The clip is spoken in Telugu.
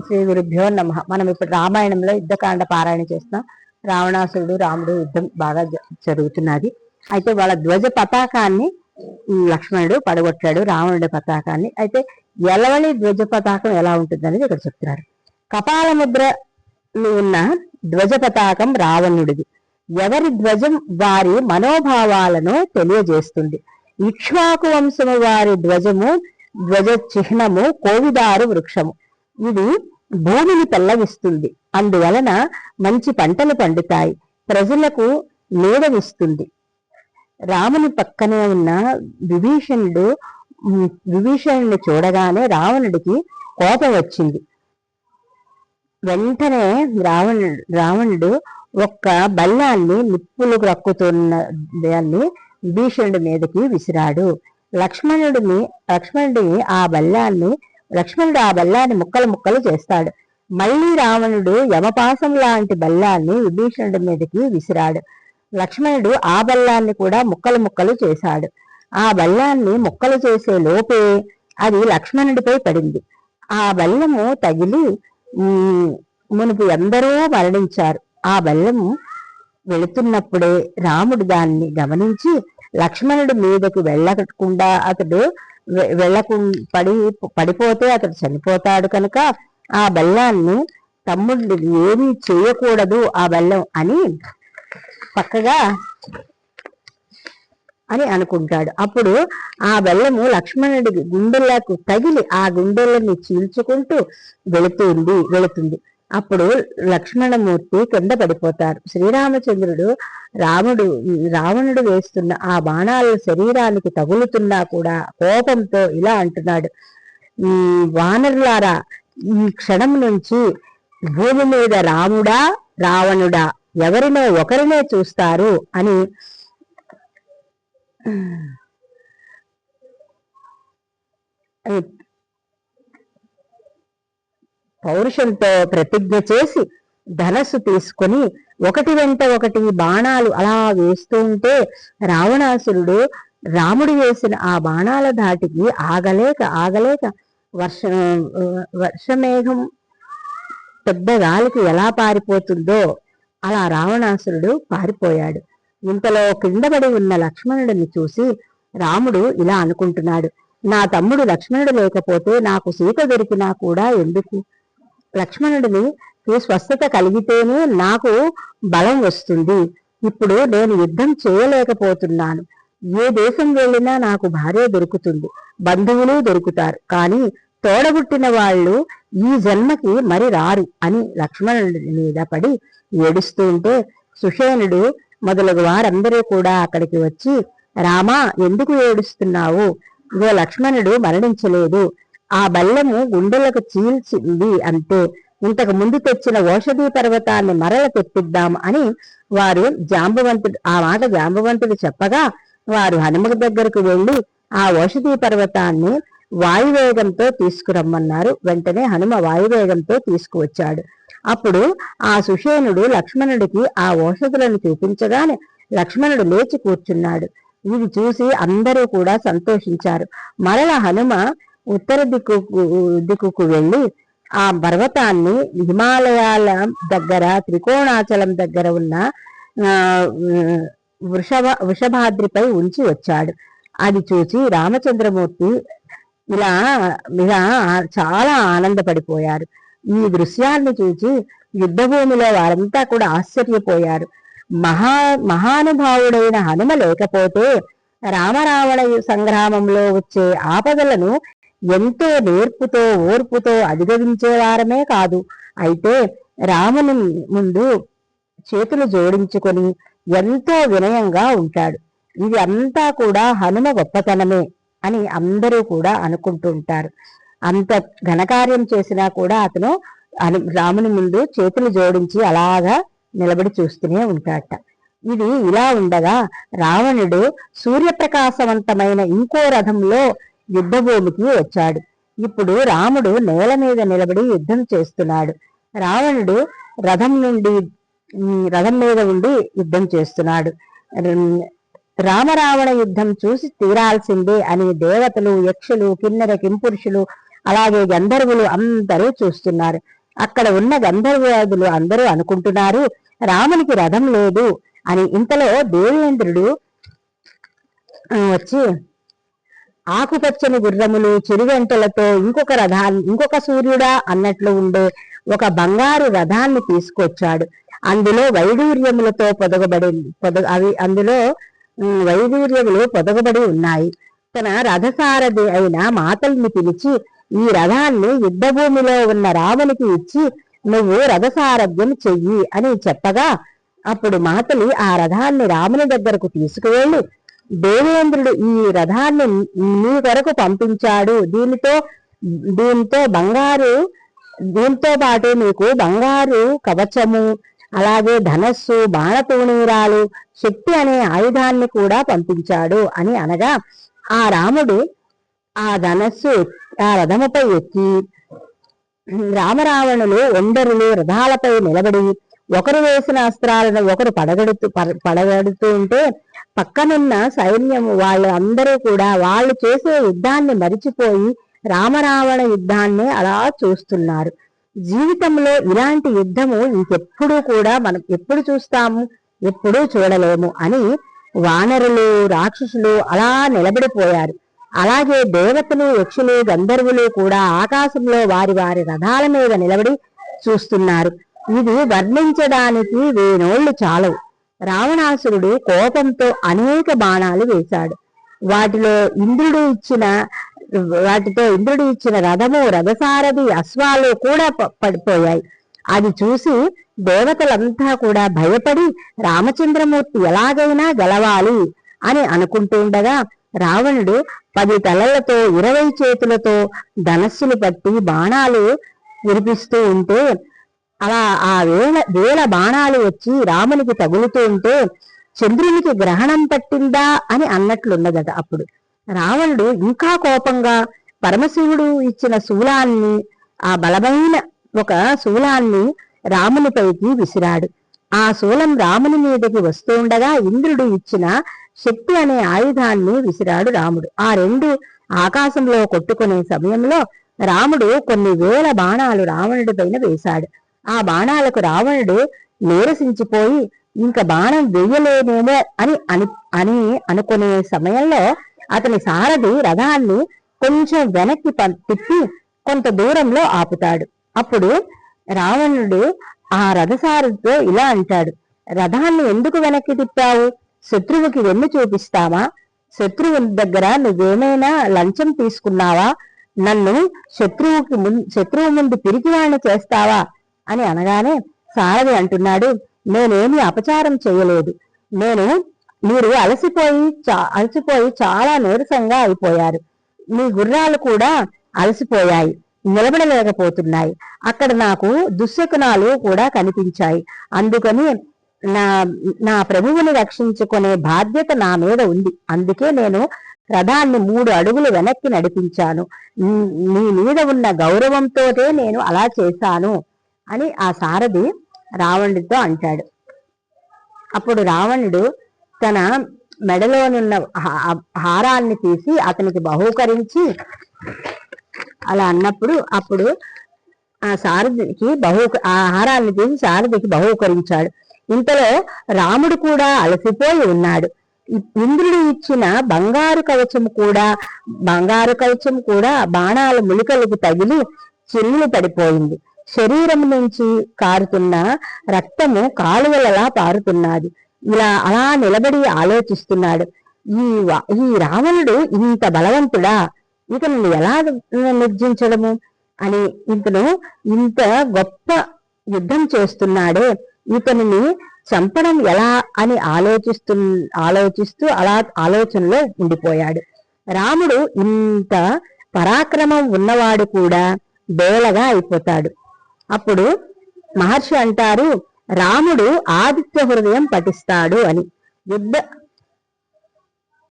శ్రీ గురుభ్యో నమః. మనం ఇప్పుడు రామాయణంలో యుద్ధకాండ పారాయణ చేస్తున్నాం. రావణాసురుడు రాముడు యుద్ధం బాగా జరుగుతున్నది. అయితే వాళ్ళ ధ్వజ పతాకాన్ని లక్ష్మణుడు పడగొట్టాడు, రావణుడి పతాకాన్ని. అయితే ఎలవలి ధ్వజ పతాకం ఎలా ఉంటుంది అనేది ఇక్కడ చెప్తున్నారు. కపాల ముద్ర ఉన్న ధ్వజ పతాకం రావణుడిది. ఎవరి ధ్వజం వారి మనోభావాలను తెలియజేస్తుంది. ఇక్ష్వాకు వంశము వారి ధ్వజ చిహ్నము కోవిదారు వృక్షము. ఇది భూమిని పెళ్లవిస్తుంది. అందువలన మంచి పంటలు పండుతాయి, ప్రజలకు నీడనిస్తుంది. రాముని పక్కనే ఉన్న విభీషణుని చూడగానే రావణుడికి కోపం వచ్చింది. వెంటనే రావణుడు ఒక్క బల్లాన్ని నిప్పులు రక్కుతున్న దాన్ని విభీషణుడి మీదకి విసిరాడు. లక్ష్మణుడు ఆ బల్లాన్ని ముక్కలు చేస్తాడు. మళ్ళీ రావణుడు యమపాసం లాంటి బల్లాన్ని విభీషణుడి మీదకి విసిరాడు. లక్ష్మణుడు ఆ బల్లాన్ని కూడా ముక్కలు చేశాడు. ఆ బల్లాన్ని ముక్కలు చేసే లోపే అది లక్ష్మణుడిపై పడింది. ఆ బల్లము తగిలి మునుపు ఎందరో మరణించారు. ఆ బల్లము వెళుతున్నప్పుడే రాముడు దాన్ని గమనించి లక్ష్మణుడి మీదకు వెళ్ళకుండా పడిపోతే అతడు చనిపోతాడు కనుక ఆ బల్లాన్ని తమ్ముడిని ఏమీ చేయకూడదు ఆ బల్లం అని పక్కగా అని అనుకుంటాడు. అప్పుడు ఆ బెల్లము లక్ష్మణుడి గుండెలకు తగిలి ఆ గుండెలని చీల్చుకుంటూ వెళుతుంది. అప్పుడు లక్ష్మణమూర్తి కింద పడిపోతారు. శ్రీరామచంద్రుడు రావణుడు వేస్తున్న ఆ బాణాలు శరీరానికి తగులుతున్నా కూడా కోపంతో ఇలా అంటున్నాడు, వానరులారా, ఈ క్షణం నుంచి భూమి మీద రాముడా రావణుడా ఎవరినో ఒకరినే చూస్తారు అని పౌరుషంతో ప్రతిజ్ఞ చేసి ధనస్సు తీసుకుని ఒకటి వెంట ఒకటి బాణాలు అలా వేస్తూ ఉంటే రావణాసురుడు రాముడు వేసిన ఆ బాణాల ధాటికి ఆగలేక వర్షమేఘం పెద్ద గాలికి ఎలా పారిపోతుందో అలా రావణాసురుడు పారిపోయాడు. ఇంతలో కిందపడి ఉన్న లక్ష్మణుడిని చూసి రాముడు ఇలా అనుకుంటున్నాడు, నా తమ్ముడు లక్ష్మణుడు లేకపోతే నాకు సీత దొరికినా కూడా ఎందుకు? లక్ష్మణుడిని స్వస్థత కలిగితేనే నాకు బలం వస్తుంది. ఇప్పుడు నేను యుద్ధం చేయలేకపోతున్నాను. ఏ దేశం వెళ్ళినా నాకు భార్య దొరుకుతుంది, బంధువులు దొరుకుతారు, కానీ తోడబుట్టిన వాళ్ళు ఈ జన్మకి మరి రారు అని లక్ష్మణుడి మీద పడి ఏడుస్తూ ఉంటే సుషేనుడు మొదలగు వారందరూ కూడా అక్కడికి వచ్చి, రామా, ఎందుకు ఏడుస్తున్నావు? ఇదో లక్ష్మణుడు మరణించలేదు, ఆ బల్లము గుండెలకు చీల్చింది అంతే. ఇంతకు ముందు తెచ్చిన ఓషధీ పర్వతాన్ని మరల తెప్పిద్దాం అని వారు ఆ మాట జాంబవంతుడు చెప్పగా వారు హనుమ దగ్గరకు వెళ్లి ఆ ఓషధీ పర్వతాన్ని వాయువేగంతో తీసుకురమ్మన్నారు. వెంటనే హనుమ వాయువేగంతో తీసుకువచ్చాడు. అప్పుడు ఆ సుషేనుడు లక్ష్మణుడికి ఆ ఓషధులను చూపించగానే లక్ష్మణుడు లేచి కూర్చున్నాడు. ఇది చూసి అందరూ కూడా సంతోషించారు. మరల హనుమ ఉత్తర దిక్కుకు వెళ్ళి ఆ పర్వతాన్ని హిమాలయాల దగ్గర త్రికోణాచలం దగ్గర ఉన్న వృషభాద్రిపై ఉంచి వచ్చాడు. అది చూసి రామచంద్రమూర్తి ఇలా చాలా ఆనందపడిపోయారు. ఈ దృశ్యాన్ని చూసి యుద్ధభూమిలో వారంతా కూడా ఆశ్చర్యపోయారు. మహానుభావుడైన హనుమ లేకపోతే రామరావణ సంగ్రామంలో వచ్చే ఆపదలను ఎంతో నేర్పుతో ఓర్పుతో అధిగమించేవారమే కాదు, అయితే రాముని ముందు చేతులు జోడించుకొని ఎంతో వినయంగా ఉంటాడు. ఇది అంతా కూడా హనుమ గొప్పతనమే అని అందరూ కూడా అనుకుంటూ ఉంటారు. అంత ఘనకార్యం చేసినా కూడా అతను రాముని ముందు చేతులు జోడించి అలాగా నిలబడి చూస్తూనే ఉంటాడట. ఇది ఇలా ఉండగా రావణుడు సూర్యప్రకాశవంతమైన ఇంకో రథంలో యుద్ధభూమికి వచ్చాడు. ఇప్పుడు రాముడు నేల మీద నిలబడి యుద్ధం చేస్తున్నాడు. రావణుడు రథం మీద ఉండి యుద్ధం చేస్తున్నాడు. రామరావణ యుద్ధం చూసి తీరాల్సిందే అని దేవతలు, యక్షులు, కిన్నెర కింపురుషులు అలాగే గంధర్వులు అందరూ చూస్తున్నారు. అక్కడ ఉన్న గంధర్వాదులు అందరూ అనుకుంటున్నారు రామునికి రథం లేదు అని. ఇంతలో దేవేంద్రుడు వచ్చి ఆకుపచ్చని గుర్రములు చిరుగంటలతో ఇంకొక సూర్యుడా అన్నట్లు ఉండే ఒక బంగారు రథాన్ని తీసుకొచ్చాడు. అందులో వైడూర్యములతో అందులో వైడూర్యములు పొదగబడి ఉన్నాయి. తన రథసారథి అయిన మాతల్ని పిలిచి ఈ రథాన్ని యుద్ధభూమిలో ఉన్న రామునికి ఇచ్చి నువ్వు రథసారథ్యం చెయ్యి అని చెప్పగా అప్పుడు మాతలి ఆ రథాన్ని రాముని దగ్గరకు తీసుకువెళ్ళి దేవేంద్రుడు ఈ రథాన్ని నీ కొరకు పంపించాడు, దీంతో పాటు నీకు బంగారు కవచము అలాగే ధనస్సు బాణతూణీరాలు శక్తి అనే ఆయుధాన్ని కూడా పంపించాడు అని అనగా ఆ రాముడు ఆ రథముపై ఎక్కి రామరావణులు ఒండరులు రథాలపై నిలబడి ఒకరు వేసిన అస్త్రాలను ఒకరు పడగడుతూ ఉంటే పక్కనున్న సైన్యం వాళ్ళందరూ కూడా వాళ్ళు చేసే యుద్ధాన్ని మరిచిపోయి రామరావణ యుద్ధాన్ని అలా చూస్తున్నారు. జీవితంలో ఇలాంటి యుద్ధము ఇంకెప్పుడు కూడా మనం ఎప్పుడు చూస్తాము, ఎప్పుడూ చూడలేము అని వానరులు రాక్షసులు అలా నిలబడిపోయారు. అలాగే దేవతలు యక్షులు గంధర్వులు కూడా ఆకాశంలో వారి వారి రథాల మీద నిలబడి చూస్తున్నారు. ఇది వర్ణించడానికి వేనోళ్లు చాలవు. రావణాసురుడు కోపంతో అనేక బాణాలు వేశాడు. వాటితో ఇంద్రుడు ఇచ్చిన రథము రథసారథి అశ్వాలు కూడా పడిపోయాయి. అది చూసి దేవతలంతా కూడా భయపడి రామచంద్రమూర్తి ఎలాగైనా గెలవాలి అని అనుకుంటుండగా రావణుడు 10 తలలతో 20 చేతులతో ధనస్సులు పట్టి బాణాలు కురిపిస్తూ ఉంటే అలా ఆ వేల బాణాలు వచ్చి రామునికి తగులుతూ ఉంటే చంద్రునికి గ్రహణం పట్టిందా అని అన్నట్లున్నదట. అప్పుడు రావణుడు ఇంకా కోపంగా పరమశివుడు ఇచ్చిన శూలాన్ని ఆ బలమైన ఒక శూలాన్ని రామునిపైకి విసిరాడు. ఆ శూలం రాముని మీదకి వస్తూ ఉండగా ఇంద్రుడు ఇచ్చిన శక్తి అనే ఆయుధాన్ని విసిరాడు రాముడు. ఆ రెండు ఆకాశంలో కొట్టుకునే సమయంలో రాముడు కొన్ని వేల బాణాలు రావణుడి పైన వేశాడు. ఆ బాణాలకు రావణుడు నీరసించిపోయి ఇంకా బాణం వెయ్యలేనేమో అని అనుకునే సమయంలో అతని సారథి రథాన్ని కొంచెం వెనక్కి తిప్పి కొంత దూరంలో ఆపుతాడు. అప్పుడు రావణుడు ఆ రథసారథితో ఇలా అంటాడు, రథాన్ని ఎందుకు వెనక్కి తిప్పావు? శత్రువుకి వెన్ను చూపిస్తావా? శత్రువు దగ్గర నువ్వేమైనా లంచం తీసుకున్నావా? నన్ను శత్రువు ముందు పిరికివాణ్ణి చేస్తావా అని అనగానే సారథి అంటున్నాడు, నేనేమి అపచారం చేయలేదు. మీరు అలసిపోయి చాలా నీరసంగా అయిపోయారు. మీ గుర్రాలు కూడా అలసిపోయాయి, నిలబడలేకపోతున్నాయి. అక్కడ నాకు దుశ్శకునాలు కూడా కనిపించాయి. అందుకని నా ప్రభువుని రక్షించుకునే బాధ్యత నా మీద ఉంది. అందుకే నేను రథాన్ని 3 అడుగులు వెనక్కి నడిపించాను. నీ మీద ఉన్న గౌరవంతోటే నేను అలా చేశాను అని ఆ సారథి రావణుడితో అంటాడు. అప్పుడు రావణుడు తన మెడలోనున్న హారాన్ని తీసి అతనికి బహూకరించి అలా అన్నప్పుడు అప్పుడు ఆ హారాన్ని తీసి సారథికి బహూకరించాడు. ఇంతలో రాముడు కూడా అలసిపోయి ఉన్నాడు. ఇంద్రుడు ఇచ్చిన బంగారు కవచం కూడా బాణాల ములికలకు తగిలి చిల్లులు పడిపోయింది. శరీరం నుంచి కారుతున్న రక్తము కాలువలలా పారుతున్నది. అలా నిలబడి ఆలోచిస్తున్నాడు. ఈ రావణుడు ఇంత బలవంతుడా, ఇతను ఎలా నిర్జించడము అని, ఇతను ఇంత గొప్ప యుద్ధం చేస్తున్నాడే, ఇతనిని చంపడం ఎలా అని ఆలోచిస్తూ అలా ఆలోచనలో ఉండిపోయాడు. రాముడు ఇంత పరాక్రమం ఉన్నవాడు కూడా బేలగా అయిపోతాడు. అప్పుడు మహర్షి అంటారు, రాముడు ఆదిత్య హృదయం పఠిస్తాడు అని.